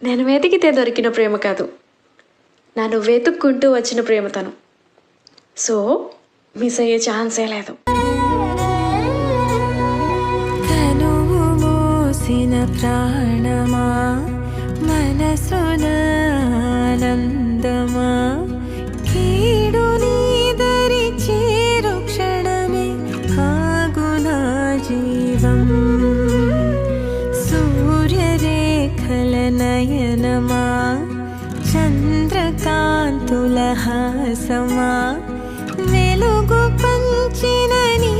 నేను వెతికితే దొరికిన ప్రేమ కాదు, నన్ను వెతుక్కుంటూ వచ్చిన ప్రేమ తను. సో మిస్ అయ్యే ఛాన్సే లేదు. తనువు మోసిన ప్రాణమా, మనసున ఆనందమా, కీడు నీదరి చేరు క్షణమే ఆగునా జీవం. సూర్యరేఖల నయనమా, చంద్రకాంతుల హాసమా, వెలుగు పంచిన నీ